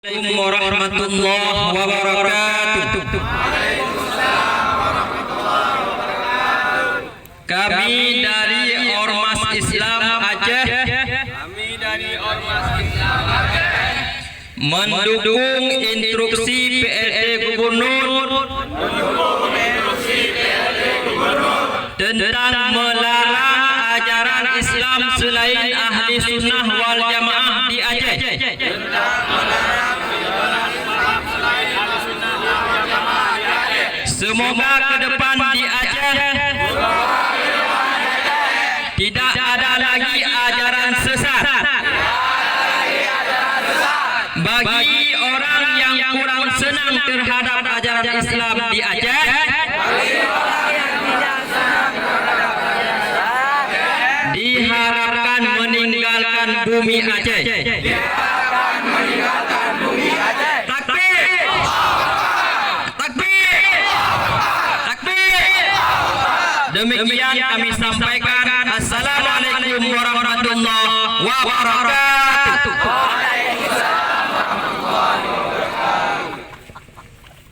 Assalamualaikum warahmatullahi wabarakatuh. Kami dari Ormas Islam Aceh mendukung instruksi PLT Gubernur tentang melarang ajaran Islam selain ahli sunnah wal jamaah di Aceh. Semoga ke depan di Aceh tidak ada lagi ajaran sesat. Bagi orang yang kurang senang terhadap ajaran Islam di Aceh, diharapkan meninggalkan bumi Aceh. Takbir! Demikian kami sampaikan. Assalamualaikum warahmatullahi wabarakatuh.